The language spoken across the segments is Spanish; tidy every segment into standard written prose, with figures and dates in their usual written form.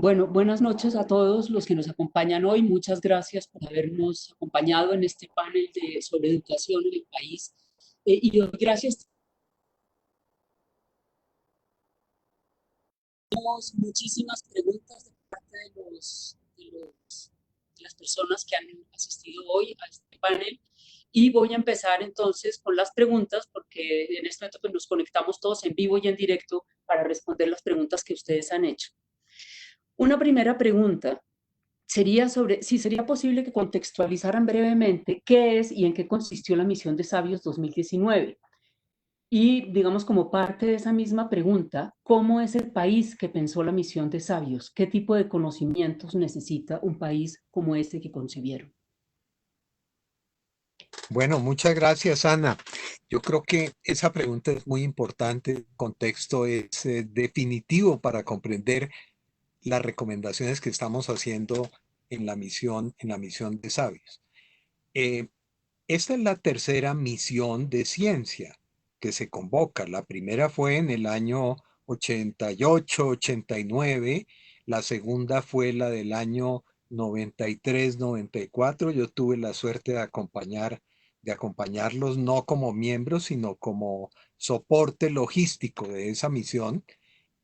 Bueno, buenas noches a todos los que nos acompañan hoy. Muchas gracias por habernos acompañado en este panel sobre educación en el país. Y doy gracias. Tenemos muchísimas preguntas de parte de las personas que han asistido hoy a este panel. Y voy a empezar entonces con las preguntas, porque en este momento pues, nos conectamos todos en vivo y en directo para responder las preguntas que ustedes han hecho. Una primera pregunta sería sobre si sería posible que contextualizaran brevemente qué es y en qué consistió la misión de Sabios 2019. Y, digamos, como parte de esa misma pregunta, ¿cómo es el país que pensó la misión de Sabios? ¿Qué tipo de conocimientos necesita un país como este que concibieron? Bueno, muchas gracias, Ana. Yo creo que esa pregunta es muy importante. El contexto es definitivo para comprender las recomendaciones que estamos haciendo en la misión de Sabios. Eh, Esta es la tercera misión de ciencia que se convoca. La primera fue en el año 88, 89. La segunda fue la del año 93, 94. Yo tuve la suerte de acompañarlos no como miembros, sino como soporte logístico de esa misión.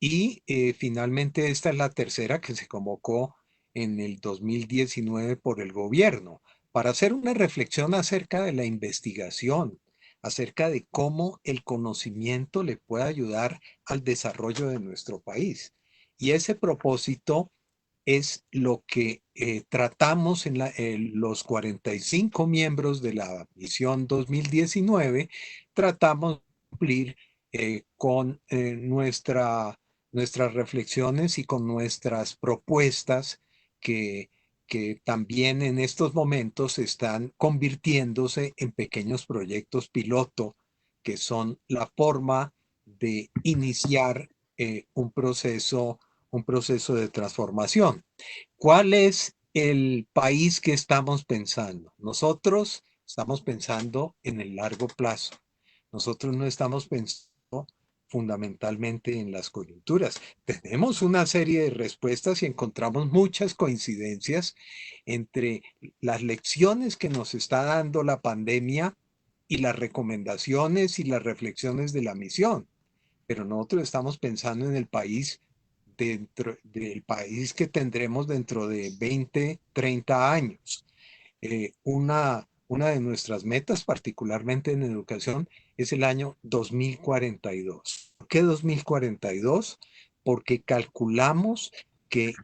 Y finalmente esta es la tercera que se convocó en el 2019 por el gobierno para hacer una reflexión acerca de la investigación, acerca de cómo el conocimiento le puede ayudar al desarrollo de nuestro país. Y ese propósito es lo que tratamos en los 45 miembros de la misión 2019, tratamos de cumplir con nuestras reflexiones y con nuestras propuestas que, que también en estos momentos están convirtiéndose en pequeños proyectos piloto, que son la forma de iniciar un proceso de transformación. ¿Cuál es el país que estamos pensando? Nosotros estamos pensando en el largo plazo. Nosotros no estamos pensando fundamentalmente en las coyunturas. Tenemos una serie de respuestas y encontramos muchas coincidencias entre las lecciones que nos está dando la pandemia y las recomendaciones y las reflexiones de la misión. Pero nosotros estamos pensando en el país dentro del país que tendremos dentro de 20, 30 años. Una de nuestras metas, particularmente en educación, es el año 2042. ¿Por qué 2042? Porque calculamos que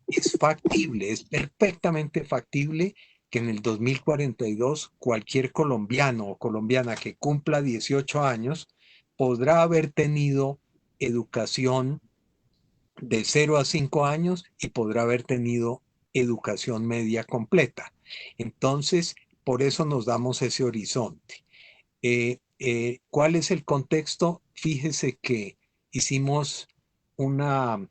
es factible, es perfectamente factible que en el 2042 cualquier colombiano o colombiana que cumpla 18 años podrá haber tenido educación de 0 a 5 años y podrá haber tenido educación media completa. Entonces, por eso nos damos ese horizonte. ¿Cuál es el contexto? Fíjese que hicimos una,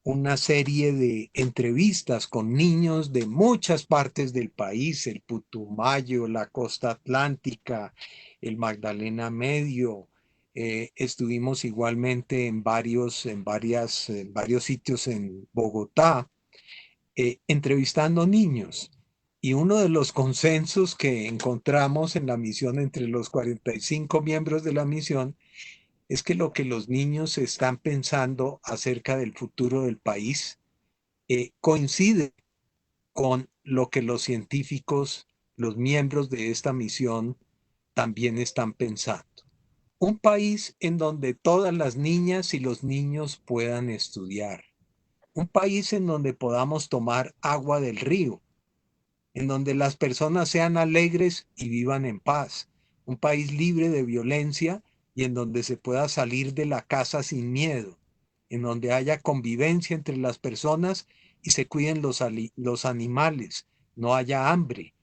una serie de entrevistas con niños de muchas partes del país, el Putumayo, la costa atlántica, el Magdalena Medio. Estuvimos igualmente en varios sitios en Bogotá, entrevistando niños. Y uno de los consensos que encontramos en la misión entre los 45 miembros de la misión es que lo que los niños están pensando acerca del futuro del país coincide con lo que los científicos, los miembros de esta misión, también están pensando. Un país en donde todas las niñas y los niños puedan estudiar. Un país en donde podamos tomar agua del río, en donde las personas sean alegres y vivan en paz. Un país libre de violencia y en donde se pueda salir de la casa sin miedo, en donde haya convivencia entre las personas y se cuiden los animales, no haya hambre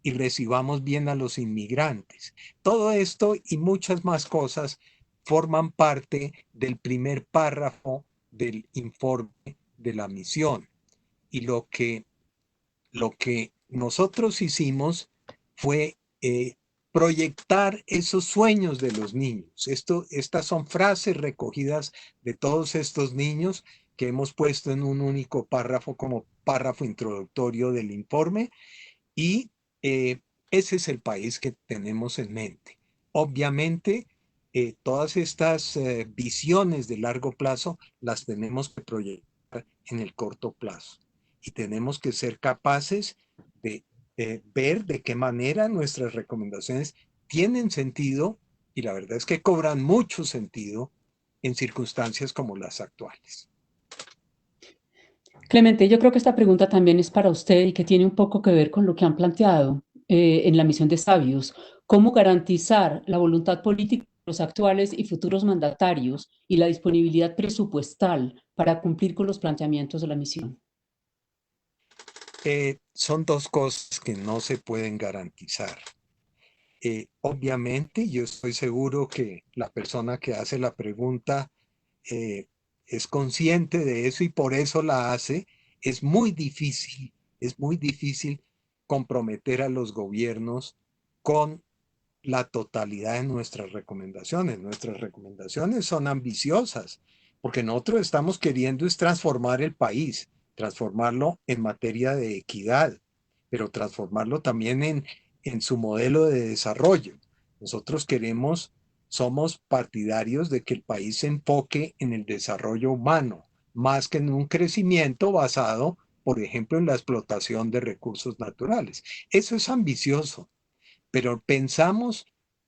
y recibamos bien a los inmigrantes. Todo esto y muchas más cosas forman parte del primer párrafo del informe de la misión. Y lo que nosotros hicimos fue proyectar esos sueños de los niños. Estas son frases recogidas de todos estos niños que hemos puesto en un único párrafo como párrafo introductorio del informe y ese es el país que tenemos en mente. Obviamente, todas estas visiones de largo plazo las tenemos que proyectar en el corto plazo y tenemos que ser capaces de ver de qué manera nuestras recomendaciones tienen sentido y la verdad es que cobran mucho sentido en circunstancias como las actuales. Clemente, yo creo que esta pregunta también es para usted y que tiene un poco que ver con lo que han planteado en la misión de Sabios. ¿Cómo garantizar la voluntad política de los actuales y futuros mandatarios y la disponibilidad presupuestal para cumplir con los planteamientos de la misión? Son dos cosas que no se pueden garantizar. Obviamente, yo estoy seguro que la persona que hace la pregunta eh, es consciente de eso y por eso la hace. Es muy difícil comprometer a los gobiernos con la totalidad de nuestras recomendaciones. Nuestras recomendaciones son ambiciosas porque nosotros estamos queriendo es transformar el país, transformarlo en materia de equidad, pero transformarlo también en su modelo de desarrollo. Nosotros queremos, somos partidarios de que el país se enfoque en el desarrollo humano, más que en un crecimiento basado, por ejemplo, en la explotación de recursos naturales. Eso es ambicioso, pero pensamos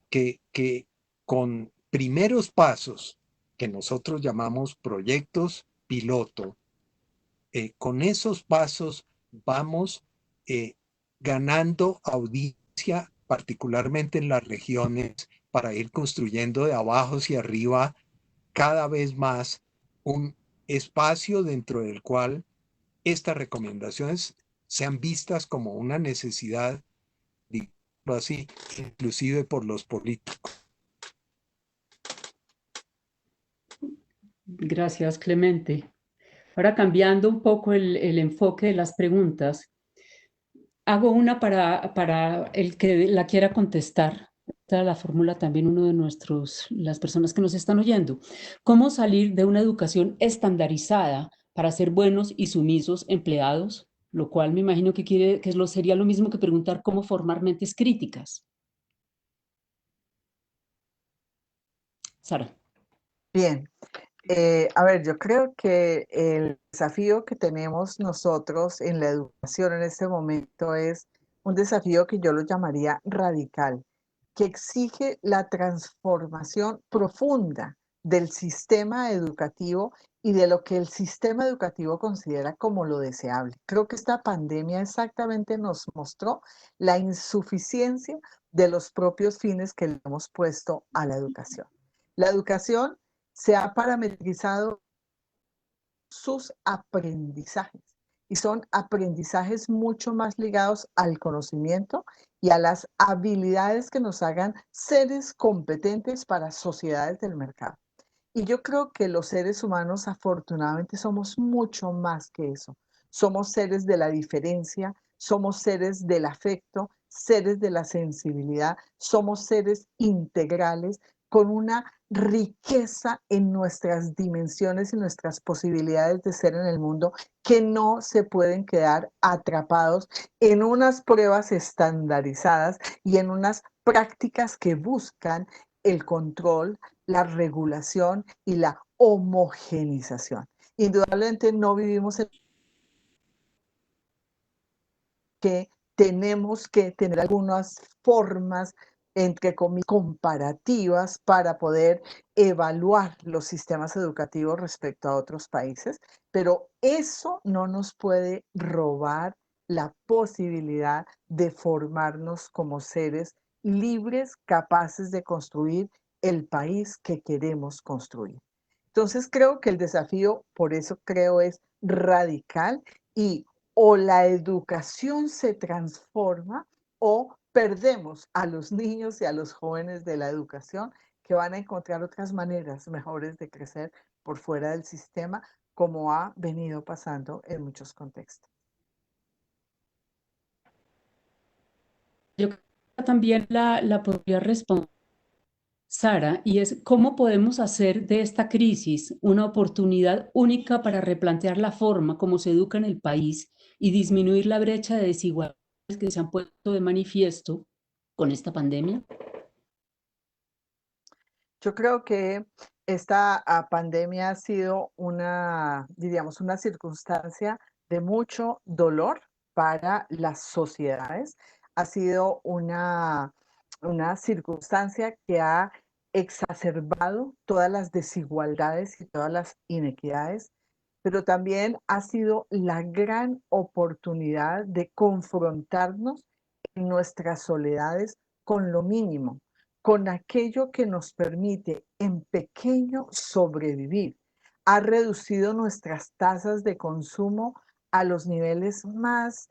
que con primeros pasos, que nosotros llamamos proyectos piloto, con esos pasos vamos eh, ganando audiencia, particularmente en las regiones, para ir construyendo de abajo hacia arriba cada vez más un espacio dentro del cual estas recomendaciones sean vistas como una necesidad, digo así, inclusive por los políticos. Gracias, Clemente. Ahora cambiando un poco el enfoque de las preguntas, hago una para el que la quiera contestar. Esta la fórmula también uno de las personas que nos están oyendo. ¿Cómo salir de una educación estandarizada para ser buenos y sumisos empleados? Lo cual me imagino que sería lo mismo que preguntar cómo formar mentes críticas. Sara. Bien, a ver, yo creo que el desafío que tenemos nosotros en la educación en este momento es un desafío que yo lo llamaría radical, que exige la transformación profunda del sistema educativo y de lo que el sistema educativo considera como lo deseable. Creo que esta pandemia exactamente nos mostró la insuficiencia de los propios fines que le hemos puesto a la educación. La educación se ha parametrizado sus aprendizajes y son aprendizajes mucho más ligados al conocimiento y a las habilidades que nos hagan seres competentes para sociedades del mercado. Y yo creo que los seres humanos afortunadamente somos mucho más que eso. Somos seres de la diferencia, somos seres del afecto, seres de la sensibilidad, somos seres integrales con una riqueza en nuestras dimensiones y nuestras posibilidades de ser en el mundo que no se pueden quedar atrapados en unas pruebas estandarizadas y en unas prácticas que buscan el control, la regulación y la homogenización. Indudablemente no vivimos en que tenemos que tener algunas formas, entre comillas, comparativas para poder evaluar los sistemas educativos respecto a otros países, pero eso no nos puede robar la posibilidad de formarnos como seres libres, capaces de construir el país que queremos construir. Entonces creo que el desafío, por eso creo, es radical y o la educación se transforma o perdemos a los niños y a los jóvenes de la educación que van a encontrar otras maneras mejores de crecer por fuera del sistema, como ha venido pasando en muchos contextos. Yo creo que también la podría responder Sara, y es cómo podemos hacer de esta crisis una oportunidad única para replantear la forma como se educa en el país y disminuir la brecha de desigualdades que se han puesto de manifiesto con esta pandemia. Yo creo que esta pandemia ha sido una, diríamos, una circunstancia de mucho dolor para las sociedades. Ha sido una circunstancia que ha exacerbado todas las desigualdades y todas las inequidades, pero también ha sido la gran oportunidad de confrontarnos en nuestras soledades con lo mínimo, con aquello que nos permite en pequeño sobrevivir. Ha reducido nuestras tasas de consumo a los niveles más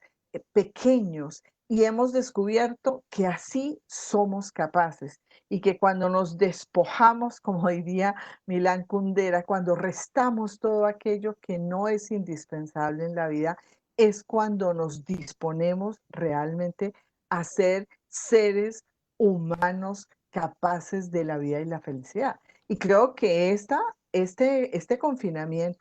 pequeños y hemos descubierto que así somos capaces y que cuando nos despojamos, como diría Milán Kundera, cuando restamos todo aquello que no es indispensable en la vida, es cuando nos disponemos realmente a ser seres humanos capaces de la vida y la felicidad. Y creo que este confinamiento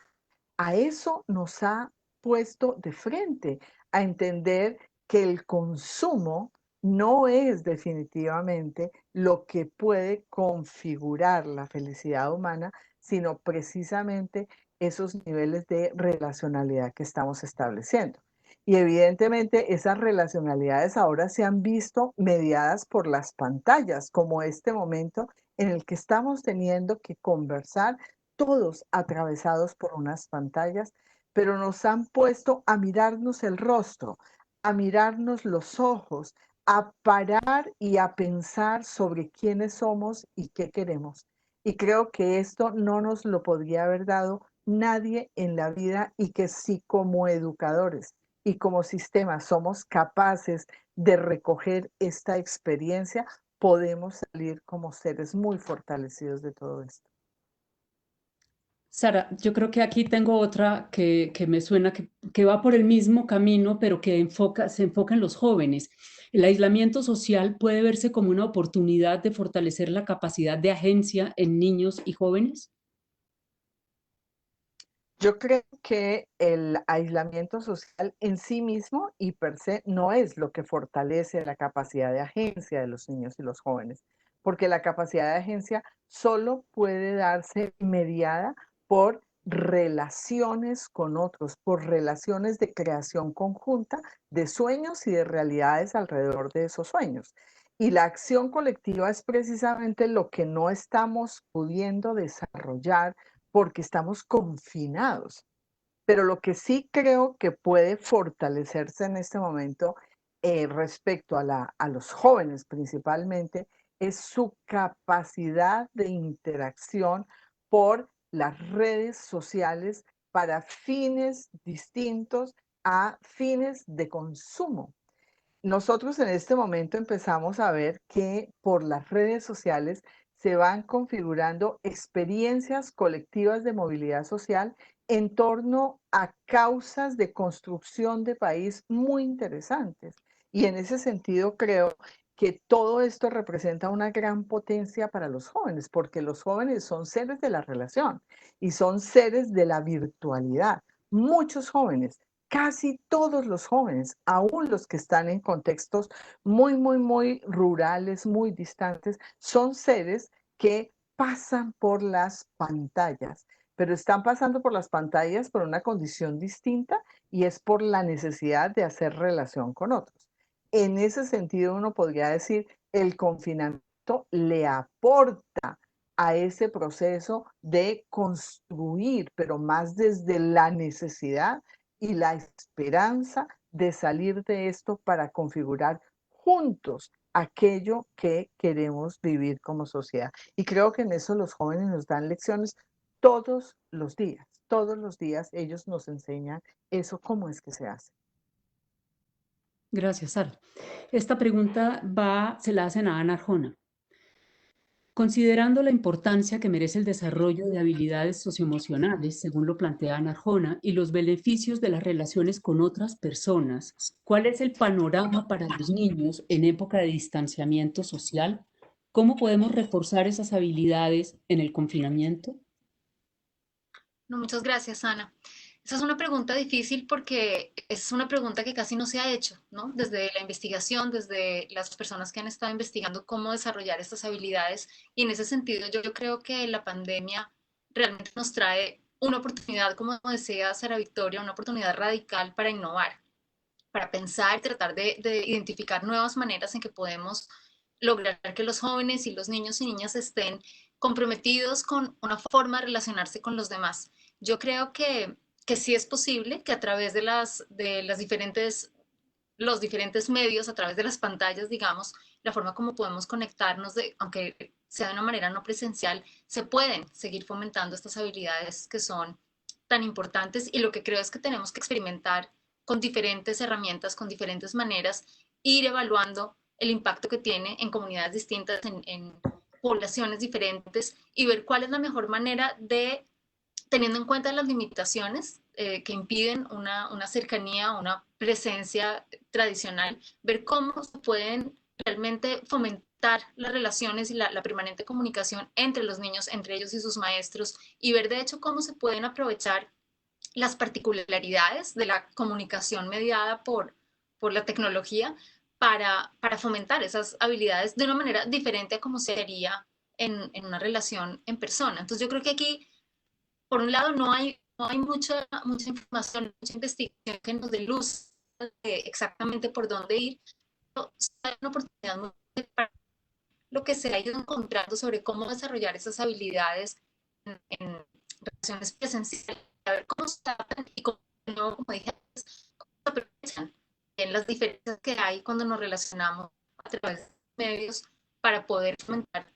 a eso nos ha puesto de frente, a entender que el consumo no es definitivamente lo que puede configurar la felicidad humana, sino precisamente esos niveles de relacionalidad que estamos estableciendo. Y evidentemente esas relacionalidades ahora se han visto mediadas por las pantallas, como este momento en el que estamos teniendo que conversar todos atravesados por unas pantallas, pero nos han puesto a mirarnos el rostro, a mirarnos los ojos, a parar y a pensar sobre quiénes somos y qué queremos. Y creo que esto no nos lo podría haber dado nadie en la vida y que si como educadores y como sistema somos capaces de recoger esta experiencia, podemos salir como seres muy fortalecidos de todo esto. Sara, yo creo que aquí tengo otra que me suena que va por el mismo camino, pero que se enfoca en los jóvenes. El aislamiento social puede verse como una oportunidad de fortalecer la capacidad de agencia en niños y jóvenes. Yo creo que el aislamiento social en sí mismo y per se no es lo que fortalece la capacidad de agencia de los niños y los jóvenes, porque la capacidad de agencia solo puede darse mediada por relaciones con otros, por relaciones de creación conjunta de sueños y de realidades alrededor de esos sueños. Y la acción colectiva es precisamente lo que no estamos pudiendo desarrollar porque estamos confinados. Pero lo que sí creo que puede fortalecerse en este momento respecto a los jóvenes principalmente es su capacidad de interacción por las redes sociales para fines distintos a fines de consumo. Nosotros en este momento empezamos a ver que por las redes sociales se van configurando experiencias colectivas de movilidad social en torno a causas de construcción de país muy interesantes. Y en ese sentido creo que todo esto representa una gran potencia para los jóvenes, porque los jóvenes son seres de la relación y son seres de la virtualidad. Muchos jóvenes, casi todos los jóvenes, aún los que están en contextos muy rurales, muy distantes, son seres que pasan por las pantallas, pero están pasando por las pantallas por una condición distinta y es por la necesidad de hacer relación con otros. En ese sentido, uno podría decir, el confinamiento le aporta a ese proceso de construir, pero más desde la necesidad y la esperanza de salir de esto para configurar juntos aquello que queremos vivir como sociedad. Y creo que en eso los jóvenes nos dan lecciones todos los días ellos nos enseñan eso, cómo es que se hace. Gracias, Sara. Esta pregunta se la hacen a Ana Arjona. Considerando la importancia que merece el desarrollo de habilidades socioemocionales, según lo plantea Ana Arjona, y los beneficios de las relaciones con otras personas, ¿cuál es el panorama para los niños en época de distanciamiento social? ¿Cómo podemos reforzar esas habilidades en el confinamiento? No, muchas gracias, Ana. Esa es una pregunta difícil porque es una pregunta que casi no se ha hecho, ¿no? Desde la investigación, desde las personas que han estado investigando cómo desarrollar estas habilidades. Y en ese sentido, yo creo que la pandemia realmente nos trae una oportunidad, como decía Sara Victoria, una oportunidad radical para innovar, para pensar y tratar de identificar nuevas maneras en que podemos lograr que los jóvenes y los niños y niñas estén comprometidos con una forma de relacionarse con los demás. Yo creo que sí es posible que a través de las diferentes, los diferentes medios, a través de las pantallas, digamos, la forma como podemos conectarnos, aunque sea de una manera no presencial, se pueden seguir fomentando estas habilidades que son tan importantes y lo que creo es que tenemos que experimentar con diferentes herramientas, con diferentes maneras, ir evaluando el impacto que tiene en comunidades distintas, en poblaciones diferentes y ver cuál es la mejor manera de, teniendo en cuenta las limitaciones que impiden una cercanía, una presencia tradicional, ver cómo se pueden realmente fomentar las relaciones y la permanente comunicación entre los niños, entre ellos y sus maestros, y ver de hecho cómo se pueden aprovechar las particularidades de la comunicación mediada por la tecnología para fomentar esas habilidades de una manera diferente a como se haría en una relación en persona. Entonces yo creo que aquí, por un lado, no hay mucha información, mucha investigación que nos dé luz de exactamente por dónde ir, pero hay una oportunidad muy grande para lo que se ha ido encontrando sobre cómo desarrollar esas habilidades en relaciones presenciales, a ver cómo se adaptan y cómo, no, como dije antes, cómo se aprovechan en las diferencias que hay cuando nos relacionamos a través de medios para poder fomentar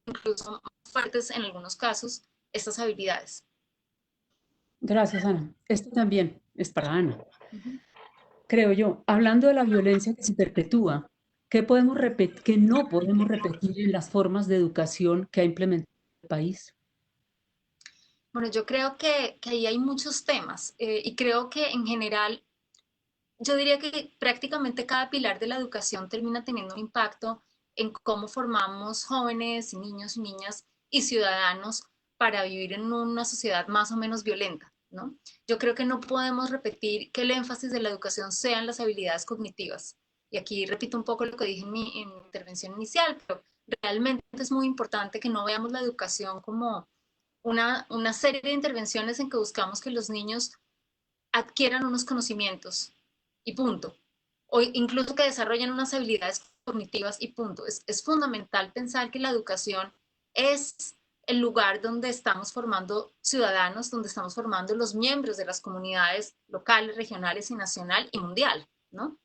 incluso más fuertes en algunos casos estas habilidades. Gracias, Ana. Esto también es para Ana. Creo yo, hablando de la violencia que se perpetúa, ¿qué no podemos repetir en las formas de educación que ha implementado el país? Bueno, yo creo que ahí hay muchos temas y creo que en general yo diría que prácticamente cada pilar de la educación termina teniendo un impacto en cómo formamos jóvenes y niños y niñas y ciudadanos para vivir en una sociedad más o menos violenta, ¿no? Yo creo que no podemos repetir que el énfasis de la educación sean las habilidades cognitivas. Y aquí repito un poco lo que dije en mi intervención inicial, pero realmente es muy importante que no veamos la educación como una serie de intervenciones en que buscamos que los niños adquieran unos conocimientos y punto. O incluso que desarrollen unas habilidades cognitivas y punto. Es fundamental pensar que la educación es el lugar donde estamos formando ciudadanos, donde estamos formando los miembros de las comunidades locales, regionales y nacional y mundial, ¿no?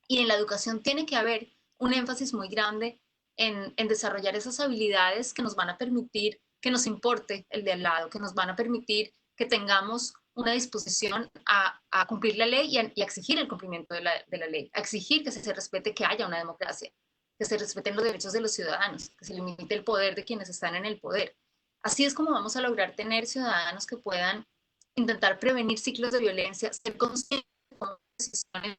Y en la educación tiene que haber un énfasis muy grande en desarrollar esas habilidades que nos van a permitir que nos importe el de al lado, que nos van a permitir que tengamos una disposición a cumplir la ley y a exigir el cumplimiento de la ley, a exigir que se respete que haya una democracia, que se respeten los derechos de los ciudadanos, que se limite el poder de quienes están en el poder. Así es como vamos a lograr tener ciudadanos que puedan intentar prevenir ciclos de violencia, ser conscientes de cómo decisiones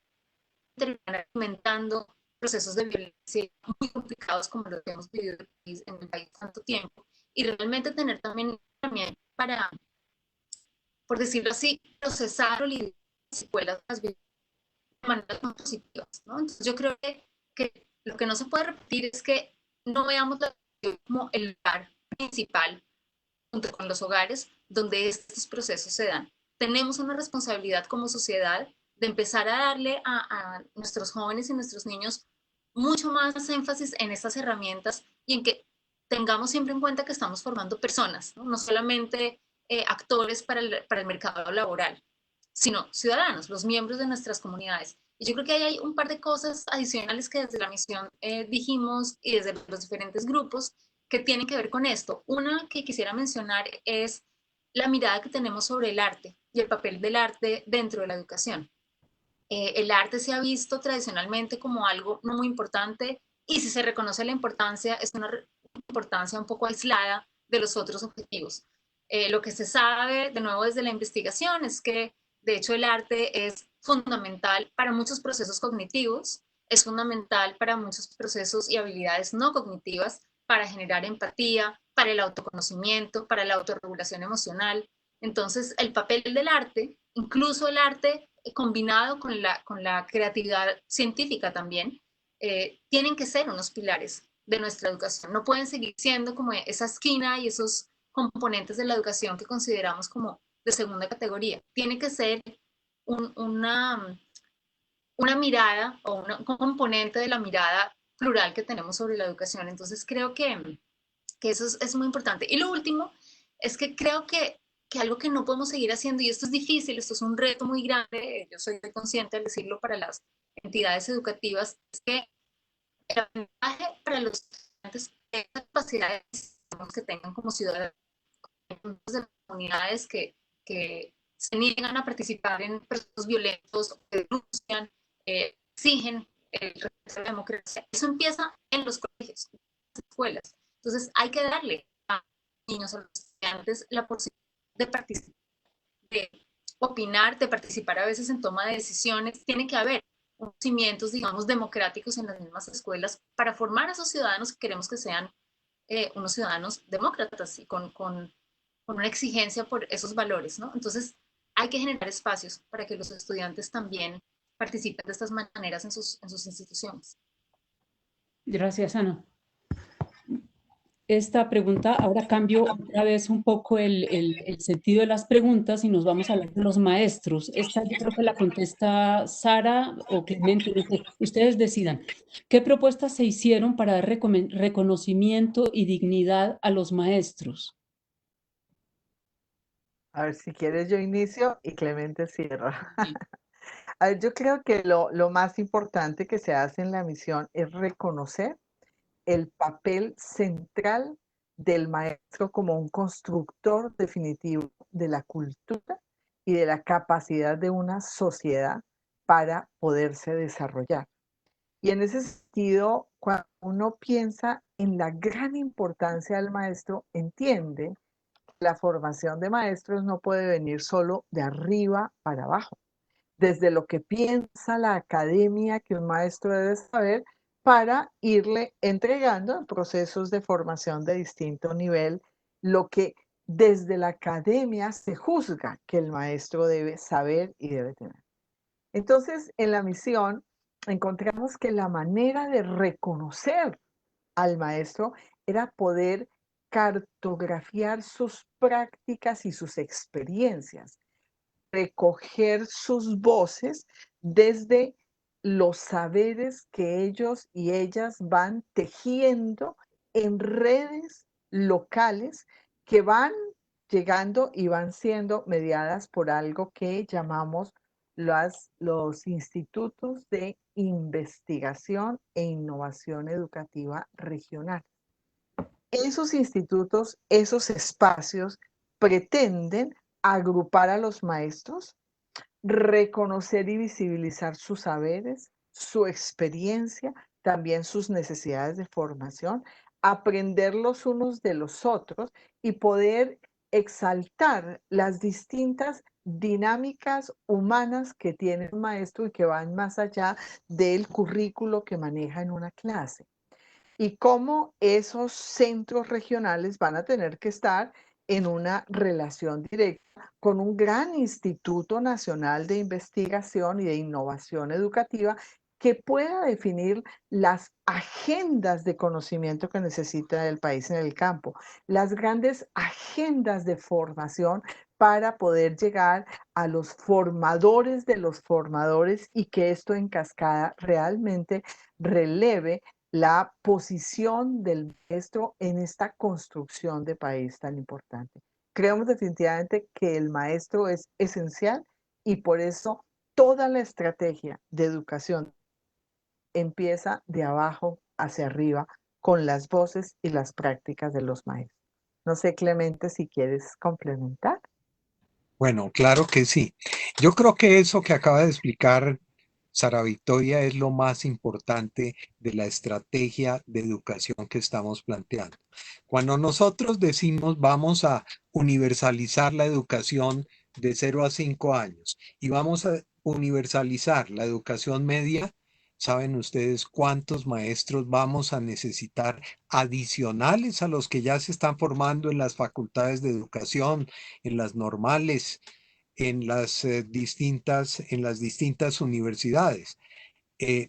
terminar alimentando procesos de violencia muy complicados como los que hemos vivido en el país tanto tiempo y realmente tener también para, por decirlo así, procesar o lidiar las secuelas de maneras más positivas, ¿no? Entonces yo creo que lo que no se puede repetir es que no veamos la educación como el lugar principal junto con los hogares donde estos procesos se dan. Tenemos una responsabilidad como sociedad de empezar a darle a nuestros jóvenes y nuestros niños mucho más énfasis en estas herramientas y en que tengamos siempre en cuenta que estamos formando personas, no solamente actores para el mercado laboral, sino ciudadanos, los miembros de nuestras comunidades. Y yo creo que ahí hay un par de cosas adicionales que desde la misión dijimos y desde los diferentes grupos que tienen que ver con esto. Una que quisiera mencionar es la mirada que tenemos sobre el arte y el papel del arte dentro de la educación. El arte se ha visto tradicionalmente como algo no muy importante y si se reconoce la importancia, es una importancia un poco aislada de los otros objetivos. Lo que se sabe, de nuevo desde la investigación, es que de hecho el arte es fundamental para muchos procesos cognitivos, es fundamental para muchos procesos y habilidades no cognitivas para generar empatía, para el autoconocimiento, para la autorregulación emocional. Entonces, el papel del arte, incluso el arte combinado con la creatividad científica también, tienen que ser unos pilares de nuestra educación. No pueden seguir siendo como esa esquina y esos componentes de la educación que consideramos como de segunda categoría. Tiene que ser una mirada o un componente de la mirada plural que tenemos sobre la educación. Entonces creo que eso es muy importante. Y lo último es que creo que algo que no podemos seguir haciendo, y esto es difícil, esto es un reto muy grande, yo soy consciente de decirlo para las entidades educativas, es que el aprendizaje para los estudiantes de capacidades que tengan como ciudadanos de las comunidades que se niegan a participar en procesos violentos, que denuncian, exigen el respeto a la democracia. Eso empieza en los colegios, en las escuelas. Entonces hay que darle a los niños, a los estudiantes, la posibilidad de participar, de opinar, de participar a veces en toma de decisiones. Tiene que haber unos cimientos, digamos, democráticos en las mismas escuelas para formar a esos ciudadanos que queremos que sean unos ciudadanos demócratas y con una exigencia por esos valores, ¿no? Entonces, hay que generar espacios para que los estudiantes también participen de estas maneras en sus instituciones. Gracias, Ana. Esta pregunta, ahora cambio otra vez un poco el sentido de las preguntas y nos vamos a hablar de los maestros. Esta yo creo que la contesta Sara o Clemente, ustedes decidan. ¿Qué propuestas se hicieron para dar reconocimiento y dignidad a los maestros? A ver, si quieres yo inicio y Clemente cierra. Sí. A ver, yo creo que lo más importante que se hace en la misión es reconocer el papel central del maestro como un constructor definitivo de la cultura y de la capacidad de una sociedad para poderse desarrollar. Y en ese sentido, cuando uno piensa en la gran importancia del maestro, entiende que la formación de maestros no puede venir solo de arriba para abajo, desde lo que piensa la academia que un maestro debe saber para irle entregando en procesos de formación de distinto nivel lo que desde la academia se juzga que el maestro debe saber y debe tener. Entonces, en la misión encontramos que la manera de reconocer al maestro era poder cartografiar sus prácticas y sus experiencias, recoger sus voces desde los saberes que ellos y ellas van tejiendo en redes locales que van llegando y van siendo mediadas por algo que llamamos los institutos de investigación e innovación educativa regional. Esos institutos, esos espacios pretenden agrupar a los maestros, reconocer y visibilizar sus saberes, su experiencia, también sus necesidades de formación, aprender los unos de los otros y poder exaltar las distintas dinámicas humanas que tiene un maestro y que van más allá del currículo que maneja en una clase. Y cómo esos centros regionales van a tener que estar en una relación directa con un gran Instituto Nacional de Investigación y de Innovación Educativa que pueda definir las agendas de conocimiento que necesita el país en el campo, las grandes agendas de formación para poder llegar a los formadores de los formadores y que esto en cascada realmente releve la posición del maestro en esta construcción de país tan importante. Creemos definitivamente que el maestro es esencial y por eso toda la estrategia de educación empieza de abajo hacia arriba con las voces y las prácticas de los maestros. No sé, Clemente, si quieres complementar. Bueno, claro que sí. Yo creo que eso que acaba de explicar Sara Victoria es lo más importante de la estrategia de educación que estamos planteando. Cuando nosotros decimos vamos a universalizar la educación de 0 a 5 años y vamos a universalizar la educación media, ¿Saben ustedes cuántos maestros vamos a necesitar adicionales a los que ya se están formando en las facultades de educación, en las normales, en las distintas universidades? eh,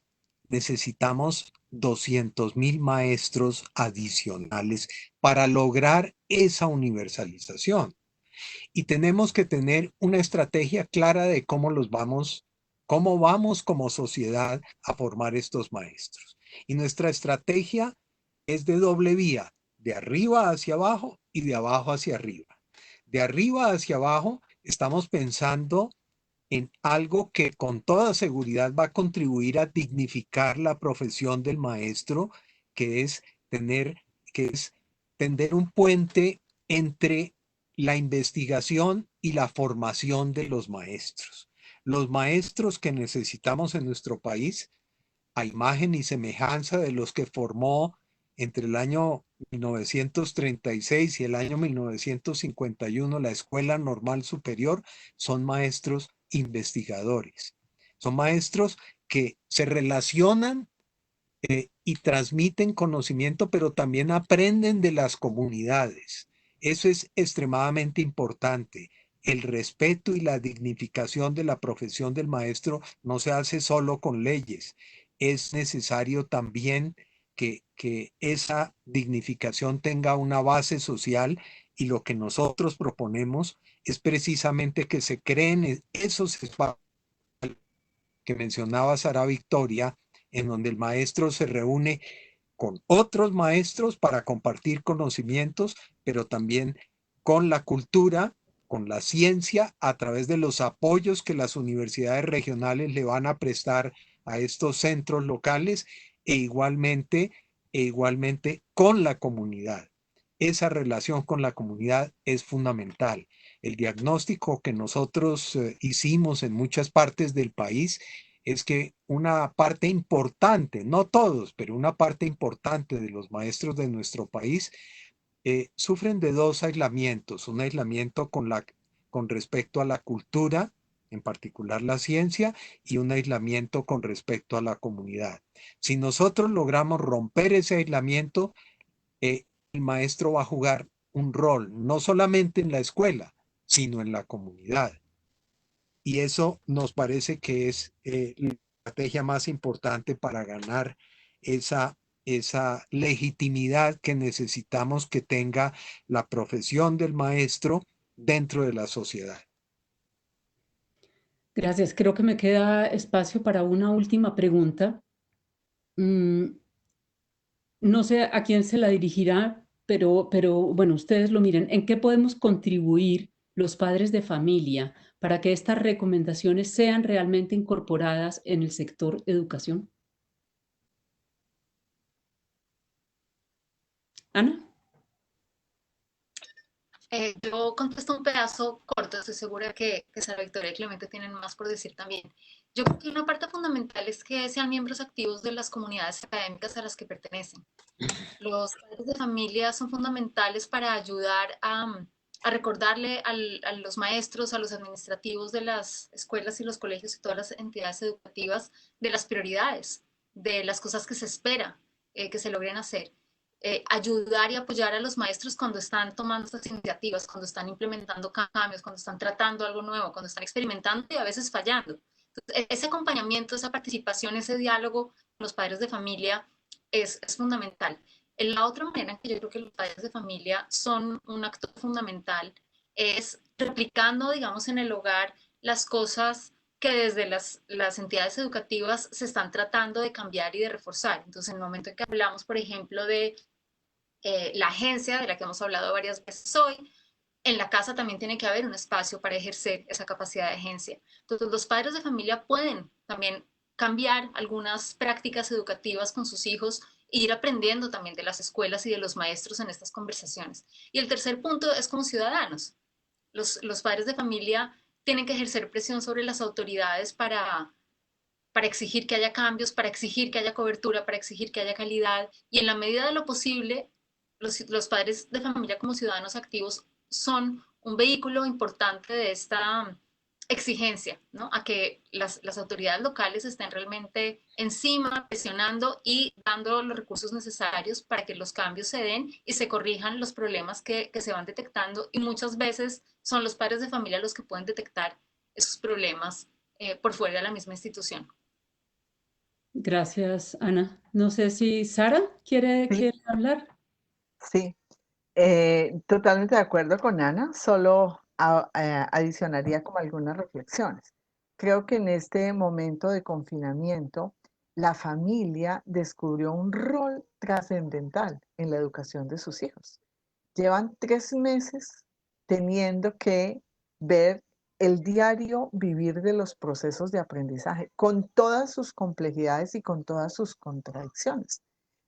Necesitamos 200.000 maestros adicionales para lograr esa universalización. Y tenemos que tener una estrategia clara de cómo vamos como sociedad a formar estos maestros. Y nuestra estrategia es de doble vía, de arriba hacia abajo y de abajo hacia arriba. De arriba hacia abajo estamos pensando en algo que con toda seguridad va a contribuir a dignificar la profesión del maestro, que es tener, que es tender un puente entre la investigación y la formación de los maestros. Los maestros que necesitamos en nuestro país, a imagen y semejanza de los que formó entre el año 1936 y el año 1951 la Escuela Normal Superior, son maestros investigadores. Son maestros que se relacionan y transmiten conocimiento, pero también aprenden de las comunidades. Eso es extremadamente importante. El respeto y la dignificación de la profesión del maestro no se hace solo con leyes. Es necesario también que esa dignificación tenga una base social, y lo que nosotros proponemos es precisamente que se creen esos espacios que mencionaba Sara Victoria, en donde el maestro se reúne con otros maestros para compartir conocimientos, pero también con la cultura, con la ciencia, a través de los apoyos que las universidades regionales le van a prestar a estos centros locales, e igualmente, con la comunidad. Esa relación con la comunidad es fundamental. El diagnóstico que nosotros hicimos en muchas partes del país es que una parte importante, no todos, pero una parte importante de los maestros de nuestro país sufren de dos aislamientos: un aislamiento con respecto a la cultura, en particular la ciencia, y un aislamiento con respecto a la comunidad. Si nosotros logramos romper ese aislamiento, el maestro va a jugar un rol, no solamente en la escuela, sino en la comunidad. Y eso nos parece que es la estrategia más importante para ganar esa, esa legitimidad que necesitamos que tenga la profesión del maestro dentro de la sociedad. Gracias. Creo que me queda espacio para una última pregunta. No sé a quién se la dirigirá, pero bueno, ustedes lo miren. ¿En qué podemos contribuir los padres de familia para que estas recomendaciones sean realmente incorporadas en el sector educación? Ana. Yo contesto un pedazo corto, estoy segura que Sara Victoria y Clemente tienen más por decir también. Yo creo que una parte fundamental es que sean miembros activos de las comunidades académicas a las que pertenecen. Los padres de familia son fundamentales para ayudar a recordarle a los maestros, a los administrativos de las escuelas y los colegios y todas las entidades educativas de las prioridades, de las cosas que se espera que se logren hacer. Ayudar y apoyar a los maestros cuando están tomando estas iniciativas, cuando están implementando cambios, cuando están tratando algo nuevo, cuando están experimentando y a veces fallando. Entonces, ese acompañamiento, esa participación, ese diálogo con los padres de familia es fundamental. La otra manera en que yo creo que los padres de familia son un actor fundamental es replicando, digamos, en el hogar las cosas que desde las entidades educativas se están tratando de cambiar y de reforzar. Entonces, en el momento en que hablamos, por ejemplo, de la agencia, de la que hemos hablado varias veces hoy, en la casa también tiene que haber un espacio para ejercer esa capacidad de agencia. Entonces, los padres de familia pueden también cambiar algunas prácticas educativas con sus hijos e ir aprendiendo también de las escuelas y de los maestros en estas conversaciones. Y el tercer punto es como ciudadanos. Los padres de familia tienen que ejercer presión sobre las autoridades para exigir que haya cambios, para exigir que haya cobertura, para exigir que haya calidad. Y en la medida de lo posible, los padres de familia como ciudadanos activos son un vehículo importante de esta exigencia, ¿no? A que las autoridades locales estén realmente encima, presionando y dando los recursos necesarios para que los cambios se den y se corrijan los problemas que se van detectando. Y muchas veces son los padres de familia los que pueden detectar esos problemas por fuera de la misma institución. Gracias, Ana. No sé si Sara Sí, quiere hablar. sí. Totalmente de acuerdo con Ana, solo adicionaría como algunas reflexiones. Creo que en este momento de confinamiento, la familia descubrió un rol trascendental en la educación de sus hijos. Llevan 3 meses teniendo que ver el diario vivir de los procesos de aprendizaje, con todas sus complejidades y con todas sus contradicciones.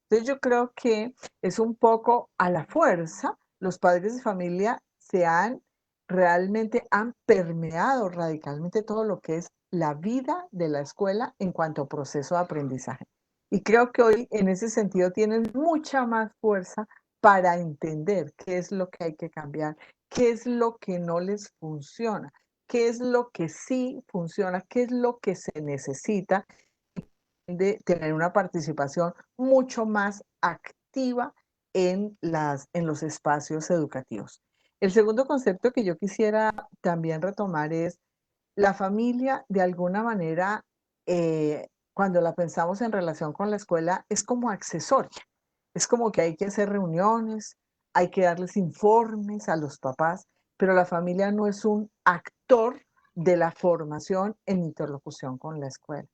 Entonces yo creo que es un poco a la fuerza, los padres de familia realmente han permeado radicalmente todo lo que es la vida de la escuela en cuanto a proceso de aprendizaje. Y creo que hoy en ese sentido tienen mucha más fuerza para entender qué es lo que hay que cambiar, qué es lo que no les funciona, qué es lo que sí funciona, qué es lo que se necesita de tener una participación mucho más activa en los espacios educativos. El segundo concepto que yo quisiera también retomar es la familia, de alguna manera, cuando la pensamos en relación con la escuela, es como accesoria. Es como que hay que hacer reuniones, hay que darles informes a los papás, pero la familia no es un actor de la formación en interlocución con la escuela.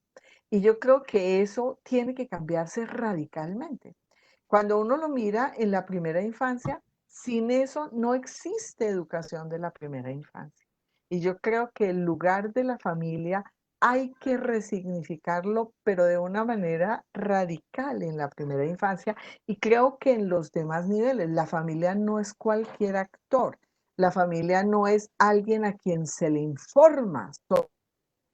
Y yo creo que eso tiene que cambiarse radicalmente. Cuando uno lo mira en la primera infancia, sin eso no existe educación de la primera infancia. Y yo creo que el lugar de la familia hay que resignificarlo, pero de una manera radical en la primera infancia. Y creo que en los demás niveles, la familia no es cualquier actor. La familia no es alguien a quien se le informa sobre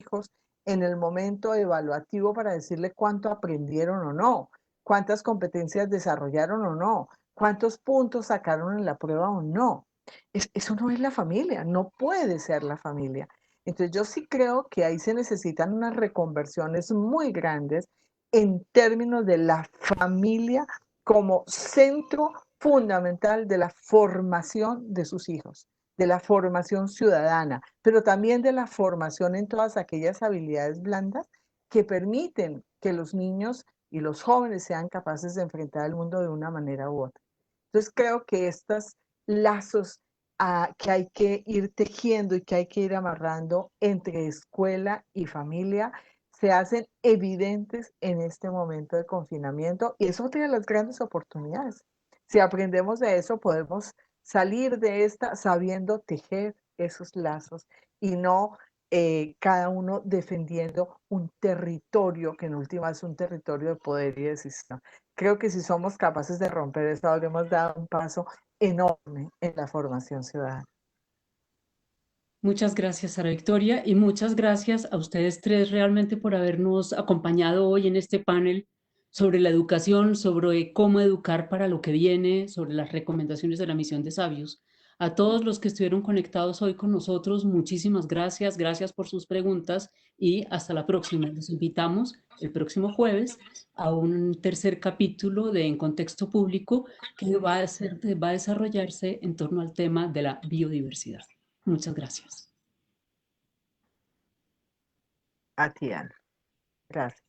hijos en el momento evaluativo para decirle cuánto aprendieron o no, cuántas competencias desarrollaron o no, cuántos puntos sacaron en la prueba o no. Eso no es la familia, no puede ser la familia. Entonces yo sí creo que ahí se necesitan unas reconversiones muy grandes en términos de la familia como centro fundamental de la formación de sus hijos, de la formación ciudadana, pero también de la formación en todas aquellas habilidades blandas que permiten que los niños y los jóvenes sean capaces de enfrentar el mundo de una manera u otra. Entonces creo que estos lazos que hay que ir tejiendo y que hay que ir amarrando entre escuela y familia se hacen evidentes en este momento de confinamiento y es otra de las grandes oportunidades. Si aprendemos de eso, podemos salir de esta sabiendo tejer esos lazos y no cada uno defendiendo un territorio que en última es un territorio de poder y decisión. Creo que si somos capaces de romper esto, habremos dado un paso enorme en la formación ciudadana. Muchas gracias, Sara Victoria, y muchas gracias a ustedes tres realmente por habernos acompañado hoy en este panel sobre la educación, sobre cómo educar para lo que viene, sobre las recomendaciones de la misión de Sabios. A todos los que estuvieron conectados hoy con nosotros, muchísimas gracias, gracias por sus preguntas y hasta la próxima. Los invitamos el próximo jueves a un tercer capítulo de En Contexto Público que va a desarrollarse en torno al tema de la biodiversidad. Muchas gracias. A ti, Ana. Gracias.